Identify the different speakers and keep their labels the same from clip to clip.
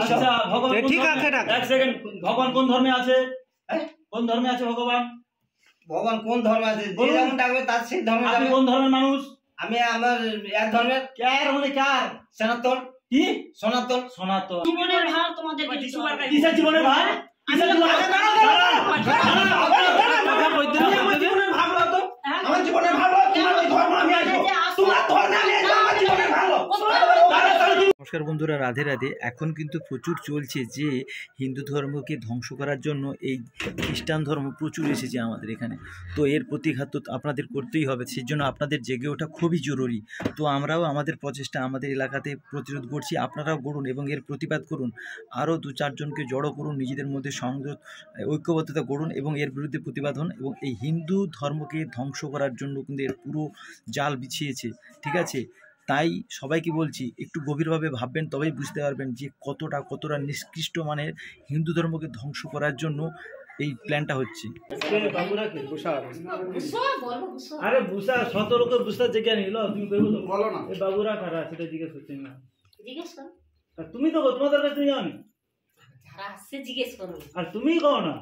Speaker 1: আচ্ছা ভগবান
Speaker 2: ঠিক আছে,
Speaker 1: এক সেকেন্ড, ভগবান কোন ধর্মে আছে? কোন ধর্মে আছে ভগবান?
Speaker 3: ভগবান কোন ধর্মে আছে? যে যেমন ডাকবে তার সেই ধর্মে
Speaker 1: আপনি
Speaker 3: যাবে।
Speaker 1: কোন ধর্মের মানুষ?
Speaker 3: আমি আমার এক ধর্মের।
Speaker 1: কার মানে কার?
Speaker 3: সনাতন।
Speaker 1: কি
Speaker 3: সনাতন?
Speaker 1: সনাতন।
Speaker 4: জীবনের ভার তোমাদের
Speaker 1: কিসের জীবনের ভার? কিসের জীবনের
Speaker 3: আমার জীবনের ভালো, তোমার ওই ধর্ম আমি আসবো, তোমার ধর্মে আমি আসবো, আমার জীবনের ভালো।
Speaker 2: নমস্কার বন্ধুরা, রাধে রাধে। এখন কিন্তু প্রচুর চলছে যে হিন্দু ধর্মকে ধ্বংস করার জন্য এই খ্রিস্টান ধর্ম প্রচুর এসেছে আমাদের এখানে। তো এর প্রতিঘাত তো আপনাদের করতেই হবে, সেই জন্য আপনাদের জেগে ওঠা খুবই জরুরি। তো আমরাও আমাদের প্রচেষ্টা আমাদের এলাকাতে প্রতিরোধ করছি, আপনারাও করুন এবং এর প্রতিবাদ করুন। আরও 2-4 জনকে জড়ো করুন, নিজেদের মধ্যে সংযোগ ঐক্যবদ্ধতা করুন এবং এর বিরুদ্ধে প্রতিবাদ হন। এবং এই হিন্দু ধর্মকে ধ্বংস করার জন্য কিন্তু এর পুরো জাল বিছিয়েছে, ঠিক আছে? তাই সবাইকে বলছি, একটু গভীরভাবে ভাববেন, তবেই বুঝতে পারবেন যে কতটা নিষ্কৃষ্ট মানের হিন্দু ধর্মকে ধ্বংস করার জন্য এই প্ল্যানটা হচ্ছে।
Speaker 1: আরে বুসা 17 কে বুসা জেগে নিল, তুমি কইবো তো বলো না। এই বাবুরা কারা সেটা জিজ্ঞেস করছেন না,
Speaker 4: জিজ্ঞেস করো।
Speaker 1: তুমি তো তোমাদের কাছে তুমি জানি,
Speaker 4: যারা আসছে জিজ্ঞেস করো।
Speaker 1: আর তুমি কও না।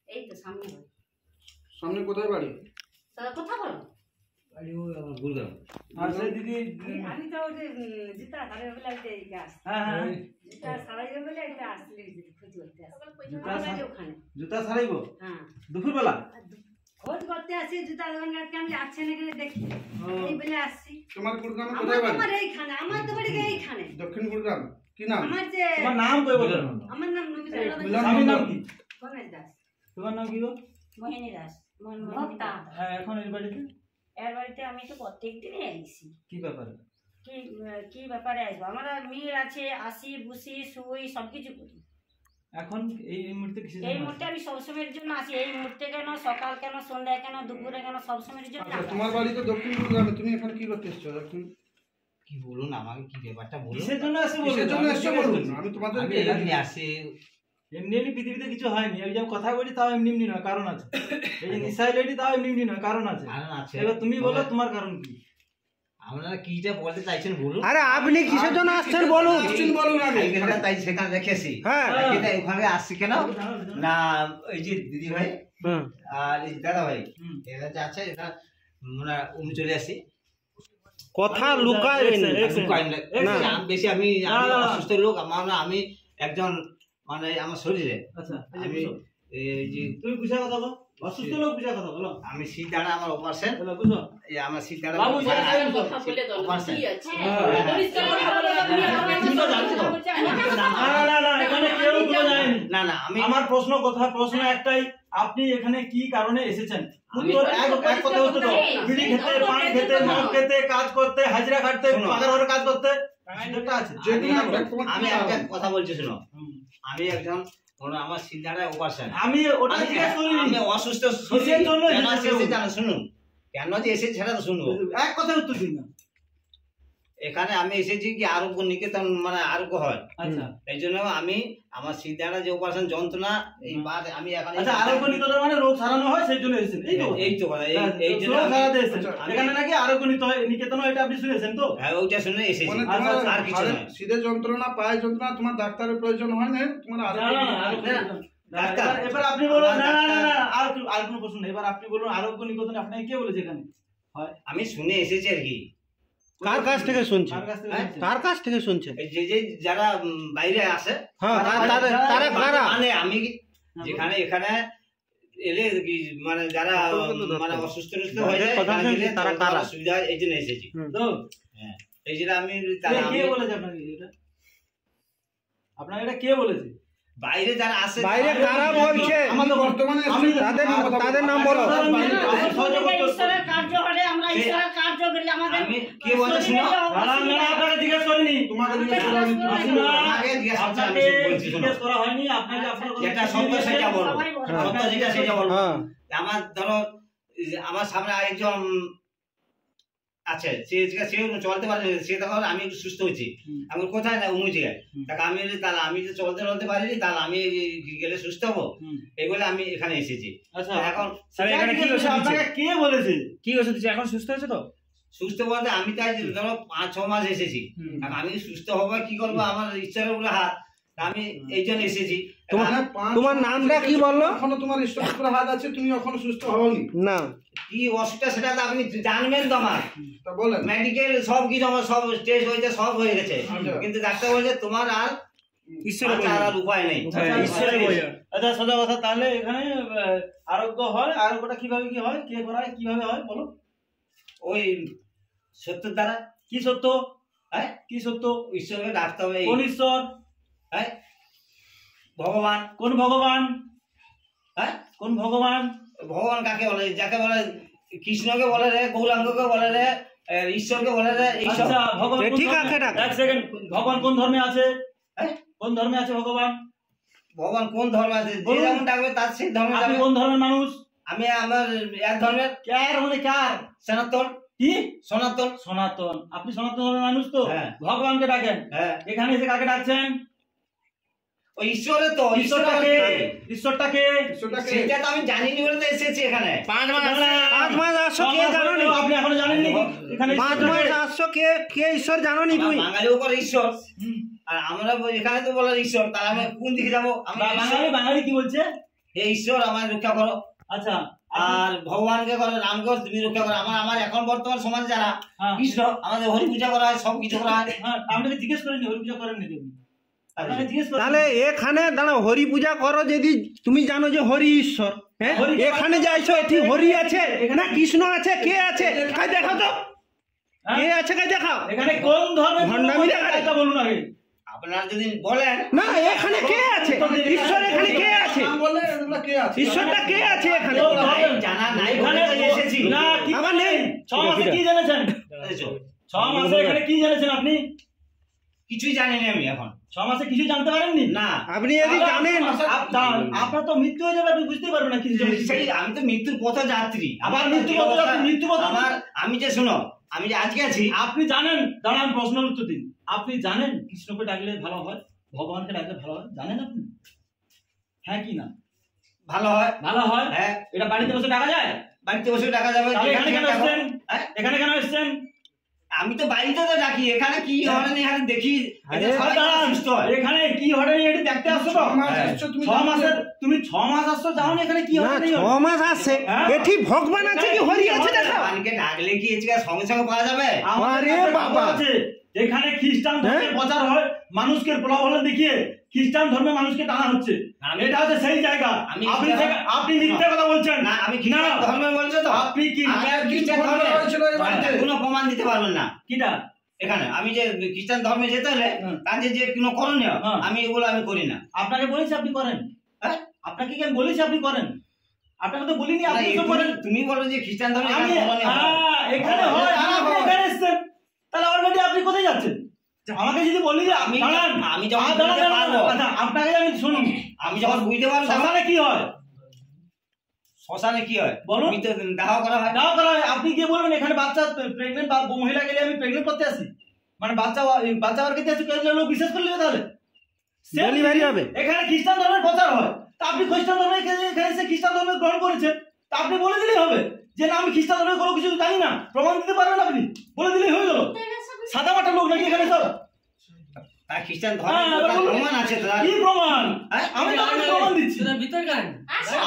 Speaker 4: এই তো সামনে
Speaker 5: সামনে কোথায় বাড়ি?
Speaker 4: তারা কথা বলো।
Speaker 1: আর সেই দিদি
Speaker 6: আমি তো জুতা সারাই বলে একটা গাছ।
Speaker 1: হ্যাঁ হ্যাঁ
Speaker 6: জুতা সারাই বলে একটা আসলে খুঁজে করতে আসে ওখানে।
Speaker 1: জুতা ছাড়াইবো
Speaker 6: হ্যাঁ,
Speaker 1: দুপুর বেলা
Speaker 6: খোঁজ করতে আসি জুতা দোকানকে, আমি আসছে নাকি দেখি, এই বলে আসছি।
Speaker 5: তোমার গুরগ্রামে
Speaker 6: আমার
Speaker 5: কোথায় বাড়ি?
Speaker 6: তোমার এইখানে, আমার তো বাড়ি এইখানে
Speaker 5: দক্ষিণ গুরগ্রাম। কি নাম?
Speaker 6: আমার যে
Speaker 1: তোমার নাম কইবো তো?
Speaker 6: আমার নাম নমিতা
Speaker 1: স্বামীর নাম কি?
Speaker 6: গণেশ দাস।
Speaker 1: তোমার নাম কি গো?
Speaker 4: মোহিনী দাস।
Speaker 6: ভক্তা।
Speaker 1: হ্যাঁ, এখন এই বাড়িতে
Speaker 4: এর বাড়িতে আমি তো প্রত্যেক দিনই আসছি।
Speaker 1: কি ব্যাপারে?
Speaker 4: কি ব্যাপারে আসবো? আমরা মিল আছে, আসি বুসি শুই সবকিছু করি।
Speaker 1: এখন এই মুহূর্তে কিসের
Speaker 4: এই
Speaker 1: জন্য
Speaker 4: মুহূর্তে আমি সবসময়ের জন্য আসি। এই মুহূর্তে কেন, সকাল কেন, সন্ধ্যা কেন, দুপুরে কেন, সবসময়ের জন্য
Speaker 5: আচ্ছা,
Speaker 4: আসি।
Speaker 5: তোমার বাড়ি তো দক্ষিণ গুরগ্রামে, তুমি এখানে কি করতে এসছো এখন?
Speaker 3: কি বলুন আমাকে, কি ব্যাপারটা বলুন।
Speaker 1: কিসের জন্য আসে বলুন?
Speaker 5: কিসের জন্য এসছো বলুন? আমি
Speaker 3: আমি
Speaker 5: তোমাদেরকে
Speaker 3: এখানে আসি,
Speaker 1: এমনি এমনি পৃথিবীতে কিছু হয়নি। এই যে কথা বলি তাও এমনি এমনি নয়, কারণ আছে। এই যে নিসাইলেটি তাও এমনি এমনি নয়, কারণ আছে।
Speaker 3: কারণ আছে।
Speaker 1: এবার তুমি বলো তোমার কারণ কি?
Speaker 3: আপনারা কিটা বলতে চাইছেন বলুন।
Speaker 2: আরে আপনি কিসের জন্য আসছেন বলুন?
Speaker 5: কোশ্চেন বলুন আগে।
Speaker 3: এইখানটা তাই সেখানে রেখেছি।
Speaker 2: হ্যাঁ।
Speaker 3: এটা ওখানে আসছি কেন না, এই যে দিদি ভাই আর এই দাদা ভাই এরা যে আছে, এটা মানে উনি চলে আসি।
Speaker 2: কথা লুকাবেন
Speaker 3: না বেশি, আমি
Speaker 1: না।
Speaker 3: অসুস্থ লোক, আমি একজন মানে আমার শরীরে
Speaker 1: আচ্ছা এই যে
Speaker 3: আমি
Speaker 1: বুঝো।
Speaker 3: এই যে
Speaker 1: তুমি বুঝা কথা বলো, অসুস্থ লোক বুঝা কথা বলো।
Speaker 3: আমি শীত দাঁড়া, আমার অপারেশন,
Speaker 1: বলো বুঝো।
Speaker 3: এই আমার শীত দাঁড়া
Speaker 1: বাবু,
Speaker 4: কথা বলে দাও,
Speaker 3: অপারেশন।
Speaker 4: কি আছে?
Speaker 1: হ্যাঁ।
Speaker 4: পরিষ্কার কথা বলে দাও, তুমি আমার কাছে
Speaker 3: জানছো তো?
Speaker 1: না না না, এখানে কেউ কোনো জানেনি।
Speaker 3: না না, আমি
Speaker 1: আমার প্রশ্ন একটাই, আপনি এখানে কি কারণে এসেছেন? উত্তর এক কথা উত্তর দাও। বিড়ি খেতে, পান খেতে, মদ খেতে, কাজ করতে, হাজিরা কাটতে, পাগার ঘরে কাজ করতে, সেটা আছে।
Speaker 3: আমি একটা কথা বলছি শুনো, আমি একজন আমার শীত দাঁড়ায় অপারেশন।
Speaker 1: আমি ওটা জিজ্ঞেস করিনি।
Speaker 3: আমি অসুস্থ
Speaker 1: কিসের জন্য
Speaker 3: কেন
Speaker 1: এসেছেন?
Speaker 3: এসেছি জানো? শুনুন, কেন যে এসেছি সেটা তো শুনবো।
Speaker 1: এক কথা উত্তর দিন না।
Speaker 3: এখানে আমি এসেছি কি আরোগ্য নিকেতন, মানে আরোগ্য হয়,
Speaker 1: আচ্ছা
Speaker 3: এই জন্য আমি আমার শীত দাঁড়া যে অপারেশন যন্ত্রণা এই বাদ আমি এখন
Speaker 1: আচ্ছা, আরোগ্য নিকেতন মানে রোগ সারানো হয়, সেই জন্য এসেছেন, এই তো?
Speaker 3: এই তো কথা, এই জন্য
Speaker 1: রোগ
Speaker 3: আমি-
Speaker 1: সারাতে এসেছেন। এখানে নাকি আরোগ্য নিকেতন, এটা আপনি শুনেছেন তো?
Speaker 3: হ্যাঁ, ওইটা শুনে এসেছি,
Speaker 5: মানে
Speaker 1: আচ্ছা,
Speaker 5: তোমার
Speaker 3: আর কিছু নয়।
Speaker 5: শীতের যন্ত্রণা, পায়ের যন্ত্রণা, তোমার ডাক্তারের প্রয়োজন হয় না? তোমার
Speaker 1: না,
Speaker 5: আরো
Speaker 1: না, না, আরোগ্য
Speaker 3: না,
Speaker 1: নিকেতন।
Speaker 3: ডাক্তার।
Speaker 1: এবার আপনি বলুন, না না না না,
Speaker 3: ডাক্তার।
Speaker 1: আর কোনো প্রশ্ন নেই। এবার আপনি বলুন, আরোগ্য নিকেতন আপনাকে কে বলেছে এখানে হয়?
Speaker 3: আমি শুনে এসেছি আর কি।
Speaker 2: কার কাছ থেকে শুনছেন?
Speaker 1: কার কাছ থেকে
Speaker 3: হ্যাঁ?
Speaker 1: শুনছেন?
Speaker 2: কার কাছ থেকে শুনছেন?
Speaker 3: এই যে যারা বাইরে আসে,
Speaker 2: হ্যাঁ, তারা কারা?
Speaker 3: মানে আমি যেখানে এখানে এলে কি মানে যারা মানে অসুস্থ হয়ে যায়,
Speaker 2: কথা শুনছি, তারা কারা?
Speaker 3: সুবিধা হয়, এই জন্য এসেছি।
Speaker 1: তো
Speaker 3: হ্যাঁ, এই জন্য আমি
Speaker 1: কে বলেছে আপনাকে এটা? আপনাকে এটা কে বলেছে?
Speaker 3: বাইরে যারা আসে,
Speaker 2: বাইরে কারা বলছে?
Speaker 5: আমাদের বর্তমানে
Speaker 2: তাদের নাম বলো।
Speaker 4: ঈশ্বরের কার্য হলে আমরা ঈশ্বরের কার্য করলে আমাদের
Speaker 3: আমি কে বলছে শুনো,
Speaker 1: আপনাকে জিজ্ঞেস করিনি।
Speaker 5: তোমাকে জিজ্ঞেস করা হয়নি।
Speaker 3: আগে জিজ্ঞেস করছে, আমি
Speaker 1: আপনাকে
Speaker 3: সব বলছি শোনো।
Speaker 1: জিজ্ঞেস করা হয়নি। আপনাকে আপনার
Speaker 3: যেটা সত্য সেটা বলো,
Speaker 4: সবাই বলে।
Speaker 3: সত্য যেটা সেটা বলো।
Speaker 2: হ্যাঁ,
Speaker 3: আমার ধরো এই যে আমার সামনে আরেকজন আছে, সেও চলতে পারে, সে তখন আমি একটু সুস্থ হয়েছি, আমি কোথায় না অমুক জায়গায়, তাকে আমি তাহলে আমি যে চলতে পারিনি, তাহলে আমি গেলে সুস্থ হবো, এগুলো আমি এখানে এসেছি।
Speaker 1: আচ্ছা,
Speaker 3: এখন
Speaker 1: এখানে কি হয়েছে? আপনাকে কে বলেছে?
Speaker 7: কি ওষুধ দিচ্ছে? এখন সুস্থ হয়েছে তো?
Speaker 3: সুস্থ বলতে আমি তাই ধরো 5-6 মাস এসেছি, এখন আমি সুস্থ হবো কি করবো, আমার ঈশ্বরের উপরে হাত। আমি এই জন্য এসেছি।
Speaker 7: তোমার নামটা কি বললো?
Speaker 5: এখনো তোমার স্ট্রোক করে হাত আছে, তুমি এখনো সুস্থ হওনি।
Speaker 7: না
Speaker 3: কি অসুবিধা সেটা তো আপনি জানবেন তো। আমার
Speaker 5: তা বলেন।
Speaker 3: মেডিকেল সব কিছু আমার সব টেস্ট হয়েছে, সব হয়ে গেছে, কিন্তু ডাক্তার বলছে তোমার আর বাঁচার আর উপায় নেই।
Speaker 1: আচ্ছা সোজা কথা, তাহলে এখানে আরোগ্য হয়, আরোগ্যটা কিভাবে কি হয়, কে করায়, কিভাবে হয় বলো?
Speaker 3: ওই সত্যের দ্বারা।
Speaker 1: কি সত্য?
Speaker 3: হ্যাঁ
Speaker 1: কি সত্য?
Speaker 3: ঈশ্বরকে ডাকতে হবে।
Speaker 1: কোন ঈশ্বর?
Speaker 3: হ্যাঁ ভগবান।
Speaker 1: কোন ভগবান?
Speaker 3: হ্যাঁ
Speaker 1: কোন ভগবান?
Speaker 3: ভগবান কাকে বলে? যাকে বলে কৃষ্ণকে বলে রে, গৌরাঙ্গকে বলে রে, ঈশ্বরকে বলে রে। ঈশ্বর।
Speaker 1: আচ্ছা ভগবান
Speaker 7: ঠিক আছে,
Speaker 1: এক সেকেন্ড, ভগবান কোন ধর্মে আছে?
Speaker 3: হ্যাঁ
Speaker 1: কোন ধর্মে আছে ভগবান?
Speaker 3: ভগবান কোন ধর্মে আছে? যে যেমন ডাকবে তার সেই ধর্মে
Speaker 1: আপনি
Speaker 3: যাবে।
Speaker 1: কোন ধর্মের মানুষ?
Speaker 3: আমি আমার এক ধর্মের।
Speaker 1: কার মানে কার?
Speaker 3: সনাতন।
Speaker 1: কি
Speaker 3: সনাতন?
Speaker 1: সনাতন। আপনি সনাতন ধর্মের মানুষ তো?
Speaker 3: হ্যাঁ।
Speaker 1: ভগবানকে ডাকেন।
Speaker 3: হ্যাঁ
Speaker 1: এখানে এসে কাকে ডাকছেন?
Speaker 3: ওই ঈশ্বরে তো।
Speaker 1: ঈশ্বরটাকে, ঈশ্বরটাকে
Speaker 3: সেটা তো আমি জানিনি বলে তো এসেছি এখানে।
Speaker 7: 5 মাস আসছো, কে জানো নি?
Speaker 1: আপনি এখনো জানেননি এখানে
Speaker 7: 5 মাস আসছো, কে ঈশ্বর জানো নি তুমি?
Speaker 3: বাঙালিও করে ঈশ্বর, আর আমরা এখানে তো বলে ঈশ্বর, তাহলে আমি কোন দিকে যাবো?
Speaker 1: বাঙালি কি বলছে?
Speaker 3: হে ঈশ্বর আমার রক্ষা করো।
Speaker 1: আচ্ছা
Speaker 3: আর ভগবানকে করো, রামকে তুমি রক্ষা করো। আমার এখন বর্তমান সমাজে যারা কৃষ্ণ, আমাদের হরি পূজা করা হয়, সব কিছু করা হয়।
Speaker 1: আপনাকে জিজ্ঞেস করেনি হরি পূজা করেননি তুমি? আপনাকে জিজ্ঞেস করেন।
Speaker 7: তাহলে এখানে দাঁড়াও, হরি পূজা করো যদি তুমি জানো যে হরি ঈশ্বর, হ্যাঁ এখানে যাইছো, এটি হরি আছে না কৃষ্ণ আছে, কে আছে কাই দেখাও তো, কে আছে কাই দেখাও।
Speaker 1: এখানে কোন ধর্মের
Speaker 7: ভণ্ডামি দেখায়?
Speaker 1: এটা বলুন আগে।
Speaker 3: আপনারা যদি বলেন
Speaker 7: না এখানে কে আছে? ঈশ্বর এখানে কে আছে?
Speaker 5: বলে এগুলো কে আছে?
Speaker 7: ঈশ্বরটা কে আছে এখানে?
Speaker 3: জানা নাই
Speaker 1: এখানে
Speaker 3: বলে তো এসেছি।
Speaker 1: না কি
Speaker 7: আমার নেই।
Speaker 1: 6 মাসে কি জেনেছেন?
Speaker 3: বুঝেছো?
Speaker 1: 6 মাসে এখানে কি জেনেছেন আপনি?
Speaker 3: কিছুই জানিনি আমি এখন।
Speaker 1: 6 মাসে কিছু জানতে পারেননি?
Speaker 3: না
Speaker 7: আপনি যদি জানেন
Speaker 1: আপনার তো মৃত্যু হয়ে যাবে, আপনি বুঝতেই পারবেন না কিছু।
Speaker 3: সেই আমি তো মৃত্যুর পথ যাত্রী।
Speaker 1: আবার মৃত্যু পথ।
Speaker 3: আমার আমি যে শুনো, আমি যে আজকে আছি।
Speaker 1: আপনি জানেন, দাঁড়ান প্রশ্নের উত্তর দিন। আপনি জানেন কৃষ্ণকে ডাকলে ভালো হয়, ভগবানকে ডাকলে ভালো হয়, জানেন আপনি? হ্যাঁ কি না?
Speaker 3: ভালো হয়।
Speaker 1: ভালো হয়।
Speaker 3: হ্যাঁ
Speaker 1: এটা বাড়িতে বসে ডাকা যায়?
Speaker 3: বাড়িতে বসে ডাকা যাবে।
Speaker 1: এখানে কেন এসেছেন?
Speaker 3: হ্যাঁ?
Speaker 1: এখানে কেন এসেছেন?
Speaker 3: আমি তো বাড়িতে তো ডাকি, এখানে কি হয় না এখানে দেখি। এতে সবাই সুস্থ হয়।
Speaker 1: এখানে কি হবে এটা দেখতে আসছো তো?
Speaker 5: 6 মাস এসছো তুমি।
Speaker 1: 6 মাসের তুমি 6 মাস আসছো, যাও না এখানে কি
Speaker 7: না
Speaker 1: হবে?
Speaker 7: 6 মাস আসছে, এটি ভগবান আছে কি হরি আছে দেখাও।
Speaker 3: ভগবানকে ডাকলে কি এদিকে সঙ্গে সঙ্গে পাওয়া যাবে?
Speaker 7: আরে বাবা,
Speaker 1: এখানে খ্রিস্টান ধর্মের প্রচার হয়, মানুষকে প্রলোভন দেখিয়ে খ্রিস্টান ধর্মে মানুষকে টানা হচ্ছে। এটা হচ্ছে সেই জায়গা। আপনি মিথ্যে কথা বলছেন।
Speaker 3: না আমি খ্রিস্টান ধর্মে বলছো তো?
Speaker 1: আপনি কি
Speaker 3: আমি আর খ্রিস্টান ধর্মে কোনো প্রমাণ দিতে পারবেন না।
Speaker 1: কিটা
Speaker 3: এখানে আমি যে খ্রিস্টান ধর্মে যেতে হলে কাজে যে কোনো করণীয় আমি এগুলো আমি করি না।
Speaker 1: আপনাকে বলেছি আপনি করেন?
Speaker 3: হ্যাঁ
Speaker 1: আপনাকে কি আমি বলেছি আপনি করেন? আপনাকে তো বলিনি আপনি তো
Speaker 3: তুমি
Speaker 1: করেন।
Speaker 3: তুমি বলো যে খ্রিস্টান ধর্মে
Speaker 1: আমি এখানে হয়, আপনি এখানে এসেছেন, তাহলে অলরেডি আপনি কোথায় যাচ্ছেন? আমাকে যদি বলি যে
Speaker 3: আমি যখন বুঝতে পারবো।
Speaker 1: আচ্ছা আপনাকে আমি শুনুন,
Speaker 3: আমি যখন বুঝতে পারবো
Speaker 1: শ্মশানে কি হয়?
Speaker 3: শ্মশানে কি হয়
Speaker 1: বলুন।
Speaker 3: আমি তো দাহ করা হয়।
Speaker 1: দাও করা হয়। আপনি গিয়ে বলবেন এখানে বাচ্চা প্রেগনেন্ট বা মহিলা গেলে আমি প্রেগনেন্ট করতে আসি, মানে বাচ্চা আর খেতে আসি, লোক বিশ্বাস করলে তাহলে
Speaker 7: ডেলিভারি হবে।
Speaker 1: এখানে খ্রিস্টান ধর্মের প্রচার হয়, তা আপনি খ্রিস্টান ধর্মে এখানে এসে খ্রিস্টান ধর্ম গ্রহণ করেছেন, তা আপনি বলে দিলেই হবে যে না আমি খ্রিস্টান ধর্মের কোনো কিছু জানি না। প্রমাণ দিতে পারবেন আপনি, বলে দিলেই হয়ে গেল। সাদা মাটা লোক নাকি এখানে সব?
Speaker 3: তার খ্রিস্টান ধর্মের প্রমাণ আছে তো?
Speaker 1: কি প্রমাণ?
Speaker 3: হ্যাঁ?
Speaker 1: আমি তো আপনাকে প্রমাণ দিচ্ছি।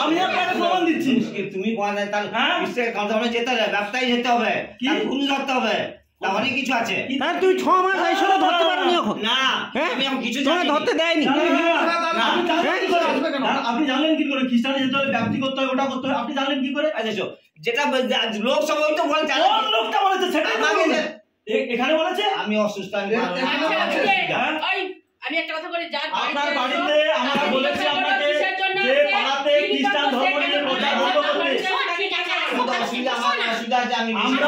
Speaker 1: আমি আপনাকে প্রমাণ দিচ্ছি।
Speaker 3: তুমি বলেন তাহলে
Speaker 1: হ্যাঁ?
Speaker 3: খ্রিস্টান ধর্মে যেতে হবে, ব্যবসায়ী যেতে হবে, তার গুরু ধরতে হবে, তা অনেক কিছু আছে।
Speaker 7: তার তুই 6 মাস আইসো না, ধরতে পারোনি এখন?
Speaker 3: না
Speaker 7: হ্যাঁ
Speaker 3: আমি এখন কিছু
Speaker 7: তোমাকে
Speaker 3: জানি
Speaker 7: ধরতে দেয়নি।
Speaker 1: আপনি জানলেন কি করে খ্রিস্টানে যেতে হবে, ব্যাপ্তি করতে হবে, ওটা করতে হবে? আপনি জানলেন কি করে?
Speaker 3: আচ্ছা যেটা লোক সব ওই তো বলে জানে।
Speaker 1: কোন লোকটা বলেছে সেটা
Speaker 3: আমাকে
Speaker 1: এখানে বলেছে?
Speaker 3: আমি অসুস্থ, আমি পারবো না।
Speaker 8: আমি একটা কথা বলি, যার
Speaker 1: আপনার বাড়িতে আমরা বলেছি আপনাকে যে পাড়াতে খ্রিস্টান ধর্ম নিয়ে প্রচার বন্ধ করতে।
Speaker 3: অসুবিধা আছে, আমি
Speaker 1: আমরা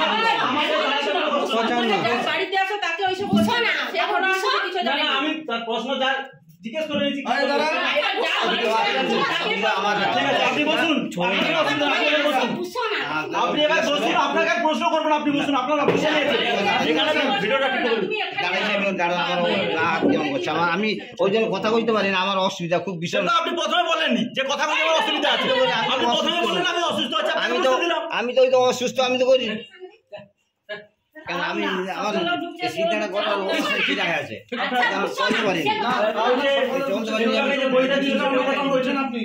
Speaker 1: আমাদের বাড়িতে কোনো কষ্ট নেই।
Speaker 8: যার বাড়িতে আসো তাকে ওইসব বলছো না, সে এখনো আসলে কিছু
Speaker 1: না
Speaker 8: জানে
Speaker 1: না,
Speaker 8: না।
Speaker 1: আমি তার প্রশ্ন যা জিজ্ঞেস করে নিয়েছি।
Speaker 5: আরে দাঁড়া।
Speaker 1: ঠিক আছে আপনি বসুন, আপনাকে অসুবিধা না হলে বসুন। আপনি এবার বসুন, আপনাকে আর প্রশ্ন করবেন, আপনি বসুন, আপনারা বসে নিয়েছেন এখানে ভিডিওটা একটু করুন।
Speaker 3: আমি ওই জন্য কথা বলতে পারি না, আমার অসুবিধা খুব ভীষণ।
Speaker 1: সেটা আপনি প্রথমে বলেননি যে কথা বলতে আমার অসুবিধা আছে। আপনি প্রথমে বললেন আমি অসুস্থ আছি,
Speaker 3: আমি তো ওই তো অসুস্থ, আমি তো করি কেন আমি আমার চিন্তাটা করার অবস্থা কি দেখা আছে।
Speaker 1: বইটা দিয়েছে
Speaker 5: আমার কথা বলছেন আপনি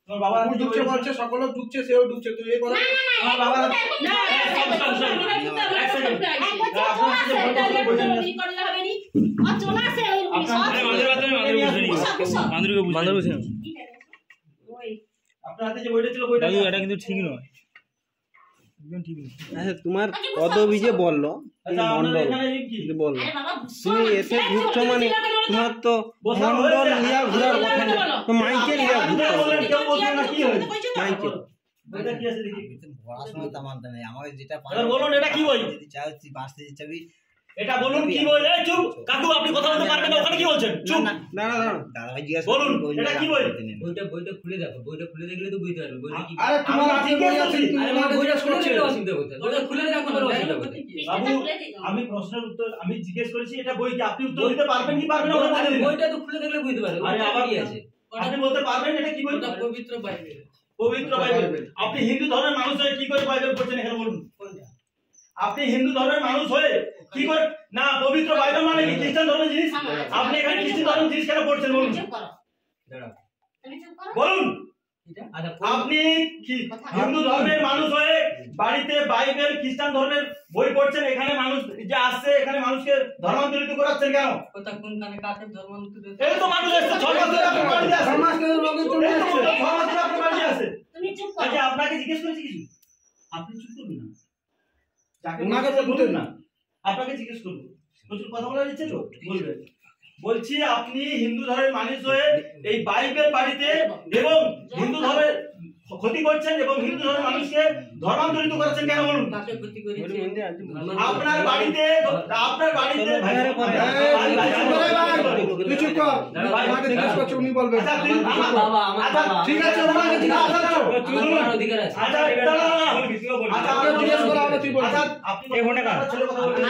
Speaker 1: তোমার বাবা
Speaker 5: ঠাকুর ঢুকছে বলছে, সকলে ঢুকছে, সেও ঢুকছে, তুই এই কথা
Speaker 1: তোমার বাবা আপনার হাতে যে বইটা ছিল বইটা
Speaker 2: এটা কিন্তু ঠিক নয়, একদম ঠিক নয়।
Speaker 7: আচ্ছা তোমার পদবি যে বললো
Speaker 1: আচ্ছা
Speaker 7: মন্ডল
Speaker 1: এখানে কি
Speaker 7: বললো, তুমি এসে ঘুরছো মানে তোমার তো মন্ডল লিয়া ঘুরার কথা না, তো মাইকে লিয়া ঘুরতে হবে।
Speaker 1: বলেন কেউ বলছেন না কি হয়েছে
Speaker 7: মাইকে
Speaker 1: বইটা কি আছে দেখি
Speaker 3: পড়াশোনা তো মানতে নেই আমাকে যেটা
Speaker 1: এবার বলুন এটা কি বই
Speaker 3: যদি চাই বাঁচতে চাবি
Speaker 1: এটা বলুন কি বই এই চুপ কাকু আপনি কথা বলতে পারবেন না ওখানে কি বলছেন চুপ
Speaker 7: দাঁড়া
Speaker 3: দাদা ভাই জিজ্ঞাসা
Speaker 1: বলুন এটা কি বই
Speaker 9: বইটা খুলে দেখো, বইটা খুলে দেখলে তো বুঝতে পারবে বইটা কি।
Speaker 5: আরে তোমার হাতে বই আছে, তুমি
Speaker 9: আরে
Speaker 5: আমাকে
Speaker 9: বইটা
Speaker 5: জিজ্ঞেস
Speaker 9: খুলে
Speaker 5: করছো।
Speaker 9: দেখলে অসুবিধা কোথায়? বইটা খুলে দেখো কোনো অসুবিধা কোথায়?
Speaker 1: বাবু আমি প্রশ্নের উত্তর আমি জিজ্ঞেস করেছি এটা বই কি আপনি উত্তর দিতে পারবেন কি পারবেন না ওটা বলে দিন
Speaker 9: বইটা তো খুলে দেখলে বুঝতে পারবে
Speaker 1: আরে
Speaker 9: বইটা
Speaker 1: আবার
Speaker 9: কি আছে।
Speaker 1: আপনি বলতে পারবেন এটা কি বই
Speaker 9: ওটা পবিত্র বাইবেল।
Speaker 1: পবিত্র বাইবেল আপনি হিন্দু ধর্মের মানুষ হয়ে কি করে বাইবেল পড়ছেন এখানে বলুন আপনি হিন্দু ধর্মের মানুষ হয়ে কি করে না পবিত্র বাইবেল মানে কি খ্রিস্টান ধর্মের জিনিস আপনি এখানে খ্রিস্টান ধর্মের জিনিস কেন পড়ছেন বলুন
Speaker 9: দাঁড়াও।
Speaker 1: বলুন
Speaker 9: আচ্ছা
Speaker 1: আপনি কি হিন্দু ধর্মের মানুষ হয়ে বাড়িতে বাইবেল খ্রিস্টান ধর্মের বই পড়ছেন এখানে মানুষ যে আসছে এখানে মানুষকে ধর্মান্তরিত করাচ্ছেন কেন
Speaker 9: কথা কোন কানে কাকে ধর্মান্তরিত?
Speaker 1: এই তো মানুষ আসছে 6 মাস ধরে আপনার বাড়িতে আসে
Speaker 5: সমাজের লোকের জন্য
Speaker 1: এই তো
Speaker 5: আসছে।
Speaker 1: 6 মাস ধরে আপনার বাড়িতে আসে
Speaker 4: তুমি চুপ করো
Speaker 1: আচ্ছা আপনাকে জিজ্ঞেস করেছি কিছু আপনি চুপ করবেন না যাকে
Speaker 5: ওনাকে
Speaker 1: বলতে
Speaker 5: বলতেন
Speaker 1: না আপনাকে জিজ্ঞেস করব প্রচুর কথা বলার ইচ্ছে তো বলবেন বলছি আপনি হিন্দু ধর্মের মানুষ হয়ে এই বাইবেল বাড়িতে এবং হিন্দু ধর্মের ক্ষতি করছেন এবং হিন্দু ধর্মের মানুষকে ধর্মান্তরিত করাচ্ছেন কেন বলুন
Speaker 9: কাকে ক্ষতি করেছে?
Speaker 1: আপনার বাড়িতে
Speaker 5: তুই চুপ কর, আমাকে জিজ্ঞেস করছো, উনি বলবেন।
Speaker 1: আচ্ছা, তুই-
Speaker 9: আমার বাবা, আমার বাবা।
Speaker 5: ঠিক আছে, ওনাকে জিজ্ঞাসা করছো।
Speaker 9: আমার অধিকার আছে।
Speaker 1: আচ্ছা,
Speaker 5: আপনাকে জিজ্ঞেস করা হবে, তুই বলবি।
Speaker 1: এই ফোনটা কার? ছেলে কথা বলতে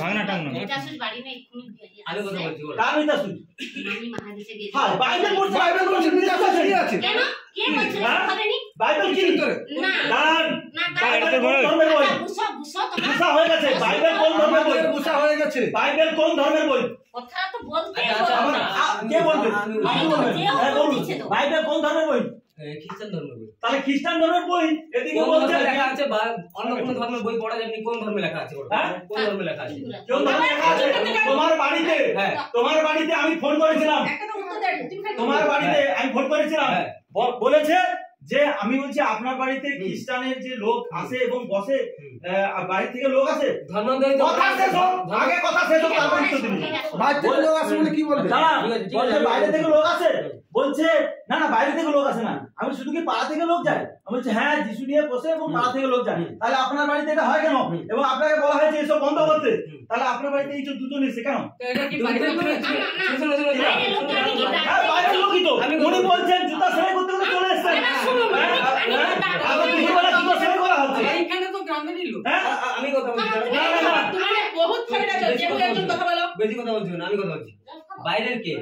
Speaker 4: ভাগনা টাং না এটা আসলে বাড়ি নেই এক্ষুনি
Speaker 9: আমি কথা বলছি বলো।
Speaker 1: কার নিতে আসুন?
Speaker 4: মানি মহাদেশে গেছে
Speaker 1: হ্যাঁ, বাইবেল পড়ছে।
Speaker 5: বাইবেল বলছে, নিজে কাছে কি আছে?
Speaker 4: কেন কে বলছে
Speaker 1: হ্যাঁ?
Speaker 4: হবেনি
Speaker 1: বাইবেল কি?
Speaker 5: ভিতরে।
Speaker 4: না
Speaker 1: দাঁড়ান।
Speaker 4: না
Speaker 1: বাইবেল কোন ধর্মের বই?
Speaker 4: বুঝছো বুঝছো তোমার
Speaker 1: গুসা হয়ে গেছে। বাইবেল কোন ধর্মের বই?
Speaker 5: আমাদের গুসা হয়ে গেছে।
Speaker 1: বাইবেল কোন ধর্মের বই?
Speaker 4: কথা তো বলতে
Speaker 9: আচ্ছা,
Speaker 4: হবে।
Speaker 1: কে বলবে? আপনি বলবেন।
Speaker 4: যে
Speaker 1: হ্যাঁ, বলুন।
Speaker 4: দিচ্ছে তো।
Speaker 1: বাইবেল কোন ধর্মের বই?
Speaker 9: খ্রিস্টান ধর্মের বই।
Speaker 1: তাহলে খ্রিস্টান ধর্মের বই এদিকে
Speaker 9: কোন
Speaker 1: বলছে
Speaker 9: ধর্মে লেখা আছে বা অন্য কোন ধর্মের বই পড়া যাবে কোন ধর্মে লেখা আছে বলো?
Speaker 1: হ্যাঁ?
Speaker 9: কোন ধর্মে লেখা আছে?
Speaker 1: কেউ ধর্মে লেখা আছে? তোমার বাড়িতে
Speaker 9: হ্যাঁ।
Speaker 1: তোমার বাড়িতে আমি ফোন করেছিলাম
Speaker 8: একটা তো উত্তর দেন তুমি খালি
Speaker 1: তোমার বাড়িতে আমি ফোন করেছিলাম
Speaker 9: হ্যাঁ।
Speaker 1: বলেছে যে আমি বলছি আপনার বাড়িতে খ্রিস্টানের যে লোক আসে এবং বসে বাড়ি থেকে লোক আসে
Speaker 9: ধর্মান্তরিত
Speaker 1: কথা শেষ হোক, আগে কথা শেষ হোক তারপর উত্তর দিবি
Speaker 5: বাইরে থেকে লোক আসে বলে কি বলবে?
Speaker 1: দাঁড়া,
Speaker 9: ঠিক আছে, ঠিক
Speaker 1: বলছে
Speaker 9: আছে।
Speaker 1: বাইরে থেকে লোক আসে বলছে না না বাইরে থেকে লোক আসে না আমি শুধু কি পাড়া থেকে লোক যায় আমি বলছি হ্যাঁ যিশু নিয়ে বসে এবং পাড়া থেকে লোক যায় তাহলে আপনার বাড়িতে এটা হয় কেন এবং আপনাকে বলা হয়েছে এসব বন্ধ করতে তাহলে আপনার বাড়িতে এই যে দুজন এসে কেন
Speaker 9: তো এটা কি বাইবেল বলে? শুনুন, শুনুন, শুনুন।
Speaker 4: বাইরের লোক আমি কি তার-
Speaker 1: হ্যাঁ বাইরের লোকই তো উনি বলছেন জুতা সেলাই করতে করতে চলে এসেছেন
Speaker 4: শুনুন,
Speaker 1: হ্যাঁ,
Speaker 4: আমি
Speaker 1: হ্যাঁ,
Speaker 4: তার-
Speaker 1: আবার দুপুরবেলা জুতা সেলাই করা হচ্ছে
Speaker 8: এইখানে তো গ্রামেরই লোক।
Speaker 1: হ্যাঁ
Speaker 9: আমি কথা বলছি দাঁড়াও।
Speaker 1: না না না
Speaker 8: তুমি বহুত ছেড়ে গেছো যে কোনো একজন কথা বলো।
Speaker 9: বেশি কথা বলছি না, আমি কথা বলছি। বাইরের কে?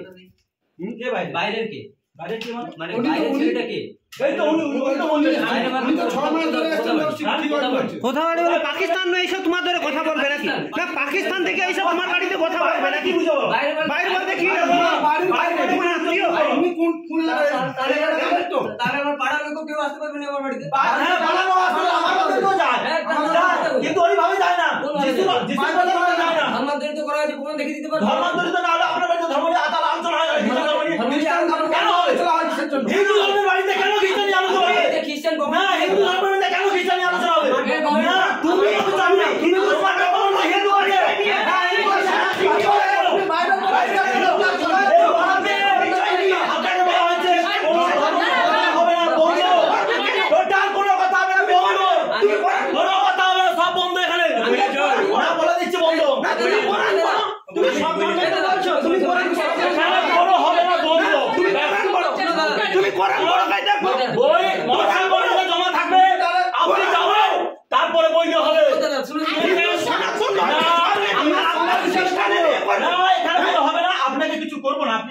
Speaker 1: কে বাইরে
Speaker 9: বাইরের কে?
Speaker 1: বাইরে কে মানে
Speaker 9: মানে
Speaker 5: উনি তো-
Speaker 9: বাইরের ছেলেটা কে?
Speaker 1: এই তো উনি তো বললেন
Speaker 9: বাইরে মানে
Speaker 5: উনি তো 6 মাস ধরে আসছেন, লোক কি বলছে?
Speaker 7: কথা বলে পাকিস্তান নয়, এইসব তোমার ধরে কথা বলবে নাকি? না পাকিস্তান থেকে এইসব তোমার বাড়িতে কথা বলবে নাকি?
Speaker 1: কি বুঝো
Speaker 9: বাইরে মানে-
Speaker 7: বাইরে বলতে কি
Speaker 5: বাড়ির বাইরে
Speaker 7: তোমার আত্মীয়?
Speaker 5: তুমি কোন কোন এলাকায়?
Speaker 9: তাহলে
Speaker 5: এই এলাকায় তো?
Speaker 9: তাহলে আমার পাড়ার লোক কেউ আসতে পারবে না আমার বাড়িতে?
Speaker 1: হ্যাঁ বানানো আসলে আমাদের তো যায়
Speaker 9: হ্যাঁ,
Speaker 1: যায়, কিন্তু ওইভাবে যায় না যিশু ভাবে যায় না
Speaker 9: ধর্মান্তরিত করা হয়েছে প্রমাণ দেখে দিতে পারবে?
Speaker 1: ধর্মান্তরিত না হলে আপনার বাড়িতে ধর্ম নিয়ে আতাল আলোচনা হয় খ্রিস্টান ধর্ম নিয়ে
Speaker 5: খ্রিস্টান ধর্ম
Speaker 1: কেন হবে?
Speaker 5: চলা হয় কিসের জন্য?
Speaker 1: হিন্দু ধর্মের বাড়িতে কেন খ্রিস্টান নিয়ে আলোচনা হবে
Speaker 9: এটা খ্রিস্টান কখন-
Speaker 1: না হিন্দু ধর্মের বাড়িতে কেন খ্রিস্টান নিয়ে আলোচনা হবে না তুমি তো জানো না হিন্দু ধর্মের ব্যাপার না হিন্দু আছে হ্যাঁ হিন্দু আছে কি করে গেল
Speaker 5: বাইরে বাইরে গেল।
Speaker 1: এই ভাবে আপনাকে বলা হয়েছে কোনো ধর্ম হবে না বন্ধ টোটাল কোনো কথা হবে না বন্ধ কোনো কথা হবে না সব বন্ধ এখানে না বলে দিচ্ছি বন্ধ তুমি সব ধর্মের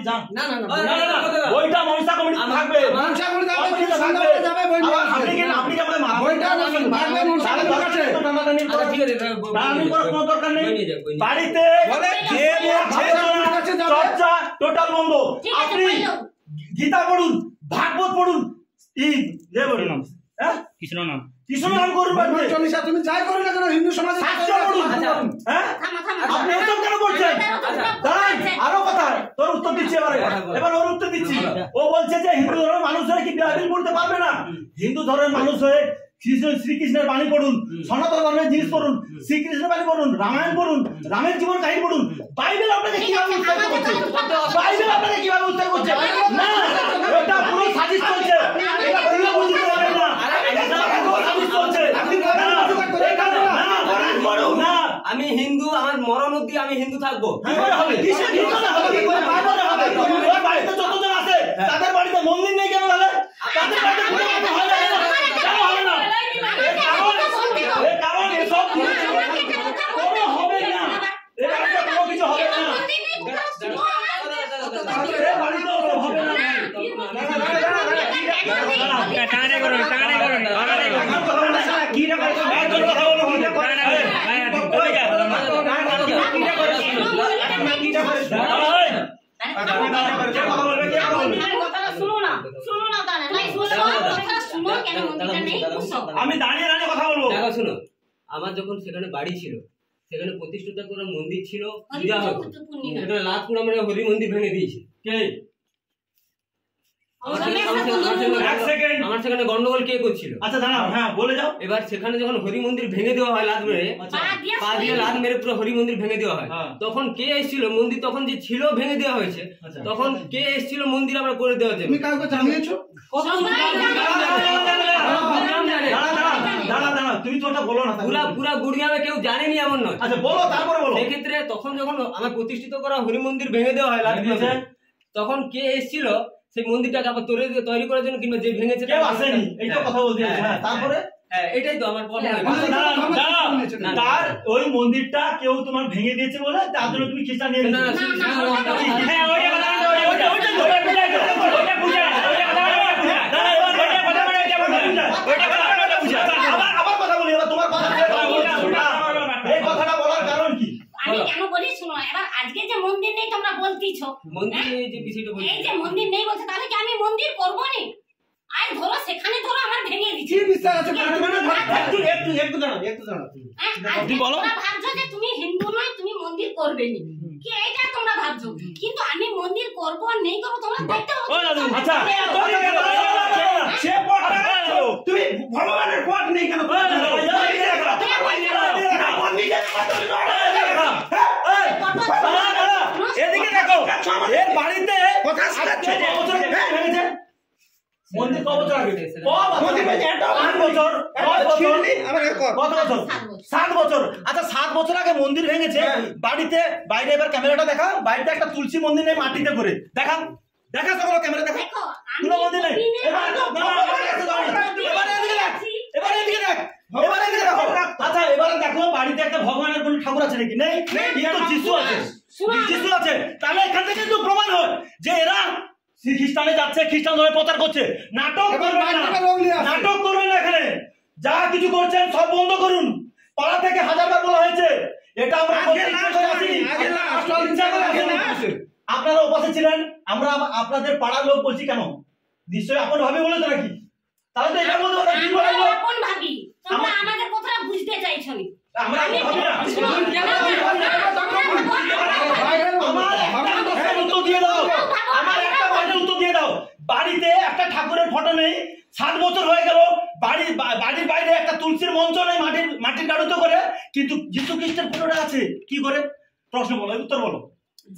Speaker 1: যান।
Speaker 9: না না না
Speaker 1: না, না, না, বইটা মনসা কমিটি থাকবে।
Speaker 5: মনসা কমিটি থাকবে,
Speaker 1: অসুবিধা
Speaker 5: সন্ধ্যাবেলা যাবে, বই নিয়ে
Speaker 1: আবার
Speaker 5: আসবে।
Speaker 1: আপনি কি আমাকে মারবেন?
Speaker 5: বইটা থাকবে, মনসা কমিটির কাছে।
Speaker 1: টানাটানি
Speaker 9: আচ্ছা
Speaker 1: করার-
Speaker 9: ঠিক আছে
Speaker 1: টানাটানি করার কোনো দরকার নেই।
Speaker 9: বই নিয়ে যাও, বই নিয়ে যাও।
Speaker 1: বাড়িতে
Speaker 5: বলে,
Speaker 1: যে
Speaker 5: যে
Speaker 1: ভাবনা,
Speaker 5: কাছে যাবে।
Speaker 1: চর্চা টোটাল বন্ধ।
Speaker 4: ঠিক আছে,
Speaker 1: আপনি
Speaker 4: বললো।
Speaker 1: গীতা পড়ুন, ভাগবত পড়ুন, পড়ুন, হ্যাঁ কৃষ্ণ নাম করুন বাড়িতে।
Speaker 5: চল্লিশা তুমি যাই করো না কেন হিন্দু সমাজে
Speaker 1: শাস্ত্র পড়ুন, হ্যাঁ
Speaker 4: থামা, থামা,
Speaker 1: আপনি
Speaker 4: থামা।
Speaker 1: এসব কেন করছেন? দাঁড়ান, আরো কথা, তোর উত্তর দিচ্ছি এবারে। এবার ওর উত্তর দিচ্ছি। ও বলছে যে হিন্দু ধর্মের মানুষ হয়ে কি বাইবেল পড়তে পারবে না? হিন্দু ধর্মের মানুষ হয়ে শ্রীকৃষ্ণের বাণী পড়ুন, সনাতন ধর্মের জিনিস পড়ুন, শ্রীকৃষ্ণের বাণী পড়ুন, রামায়ণ পড়ুন, রামের জীবন কাহিনী পড়ুন। বাইবেল আপনাকে কিভাবে উৎসাহিত করছে? বাইবেল আপনাকে কিভাবে উৎসাহিত করছে? না, এটা পুরো সাজিশ চলছে। এটা পুরো বুঝতে পারবেন না। এটা পুরো সাজিশ চলছে। না,
Speaker 9: আমি হিন্দু, আমার মরণ অবধি আমি হিন্দু থাকবো।
Speaker 1: কি করে হবে? কিসের ভিতরে হবে? কি করে বাইবেলে হবে? ওর বাড়িতে যতজন আছে, তাদের বাড়িতে মন্দির নেই কেন তাহলে? তাদের বাড়িতে পুজো করতে হয় না কেন? কেন হবে না? এর কারণ এসব কোনো হবে না। এর বাড়িতে কোনো কিছু হবে না। এর বাড়িতে ওসব হবে না। আমি দাঁড়িয়ে দাঁড়িয়ে কথা বলবো।
Speaker 9: দেখো শুনো, আমার যখন সেখানে বাড়ি ছিল, সেখানে প্রতিষ্ঠিত করা মন্দির ছিল, পূজা হতো। সেখানে লাতপুর আমরা হরি মন্দির ভেঙে দিয়েছি।
Speaker 1: কে?
Speaker 9: আমার সেখানে গন্ডগোল কে করছিল?
Speaker 1: আচ্ছা দাঁড়াও, হ্যাঁ বলে যাও।
Speaker 9: এবার সেখানে যখন হরি মন্দির ভেঙে দেওয়া হয়, লাত মেরে পা দিয়ে লাত মেরে পুরো হরি মন্দির ভেঙে দেওয়া হয়,
Speaker 1: হ্যাঁ।
Speaker 9: তখন কে এসেছিল? মন্দির তখন যে ছিল ভেঙে দেওয়া হয়েছে,
Speaker 1: আচ্ছা।
Speaker 9: তখন কে এসেছিল মন্দির আমরা করে দেওয়ার জন্য?
Speaker 5: তুমি কাউকে জানিয়েছো?
Speaker 1: দাঁড়া, তুমি তো ওটা বলো না।
Speaker 9: পুরা গুড়িয়ামে কেউ জানেনি এমন নয়।
Speaker 1: আচ্ছা বলো, তারপরে বলো।
Speaker 9: সেক্ষেত্রে তখন যখন আমার প্রতিষ্ঠিত করা হরি মন্দির ভেঙে দেওয়া হয় লাত মেরে, তখন কে এসেছিল সেই মন্দিরটাকে আবার তৈরি করার জন্য, কিংবা যে ভেঙেছে
Speaker 1: কেউ আসেনি, এইটা কথা বলতে চাইছি। হ্যাঁ, তারপরে
Speaker 9: হ্যাঁ, এটাই তো আমার প্রবলেম।
Speaker 1: আচ্ছা, দাঁড়াও। তার ওই মন্দিরটা কেউ তোমার ভেঙে দিয়েছে বলে তার জন্য তুমি খ্রিস্টান নিয়ে
Speaker 9: না, না,
Speaker 1: নিয়েছো।
Speaker 9: না, না, না, না,
Speaker 1: হ্যাঁ, ওইটা কথা বলো, ওইটা বুঝাই। দাঁড়া, এবার কথা বলো, ওইটা বুঝাই। আবার কথা বলি, এবার তোমার কথা এই কথাটা বলার কারণ কি?
Speaker 4: আমি কেন বলি শুনো, এবার আজকে যে মন্দির নেই তোমরা বলতিছো,
Speaker 9: মন্দির যে বিষয়টা বলছি,
Speaker 4: এই যে মন্দির নেই বলছে, তাহলে কি আমি মন্দির করবো নি? আর ধরো সেখানে ধরো আমার ভেঙে
Speaker 5: কি
Speaker 4: দিচ্ছে।
Speaker 5: বিশ্বাস আছে?
Speaker 1: একটু দাঁড়াও।
Speaker 4: আজকে তোমরা ভাবছো যে তুমি হিন্দু নয়, তুমি মন্দির করবে নি, কি এইটা তোমরা ভাবছো। কিন্তু আমি মন্দির করবো আর নেই করবো তোমরা দেখতে হবে।
Speaker 1: আচ্ছা, সে পথটা তুমি ভগবানের পথ নেই কেন? এদিকে দেখো, এর বাড়িতে মন্দির ক বছর আগে? 8 বছর, 10 বছর, কত বছর? 7 বছর। আচ্ছা 7 বছর আগে মন্দির ভেঙেছে বাড়িতে। বাইরে এবার ক্যামেরাটা দেখা, বাড়িতে একটা তুলসী মন্দির নেই মাটিতে করে দেখা। দেখা সকল ক্যামেরা দেখা,
Speaker 4: দেখো
Speaker 1: তুলো মন্দির নেই। এবার এদিকে দেখ, এবারে এদিকে দেখো। আচ্ছা এবারে দেখো বাড়িতে একটা ভগবানের কোন ঠাকুর আছে নাকি? নেই। কিন্তু যিশু আছে, যিশু আছে। তাহলে এখান থেকে কিন্তু প্রমাণ হয় যে এরা খ্রিস্টানে যাচ্ছে, খ্রিস্টান ধর্মে প্রচার করছে। নাটক করবেন না, নাটক করবেন না। এখানে যা কিছু করছেন সব বন্ধ করুন। পাড়া থেকে 1000বার বলা হয়েছে, এটা আমরা আপনারা উপাসে ছিলেন, আমরা আপনাদের পাড়ার লোক বলছি কেন? নিশ্চয়ই আপন ভাবে বলেছে নাকি? তাহলে তো এটা বলতে কথা কি বলবো?
Speaker 4: কোন ভাবি তোমরা আমাদের কথাটা বুঝতে চাইছো না।
Speaker 1: আমরা ভাবি না। আমার একটা প্রশ্নের উত্তর দিয়ে দাও। বাড়িতে একটা ঠাকুরের ফটো নেই, 7 বছর হয়ে গেল। বাড়ির বাইরে একটা তুলসীর মঞ্চ নেই, মাটির গাড়ুতে করে, কিন্তু যিশু খ্রিস্টের ফটোটা আছে। কি করে? প্রশ্ন বলো, উত্তর বলো।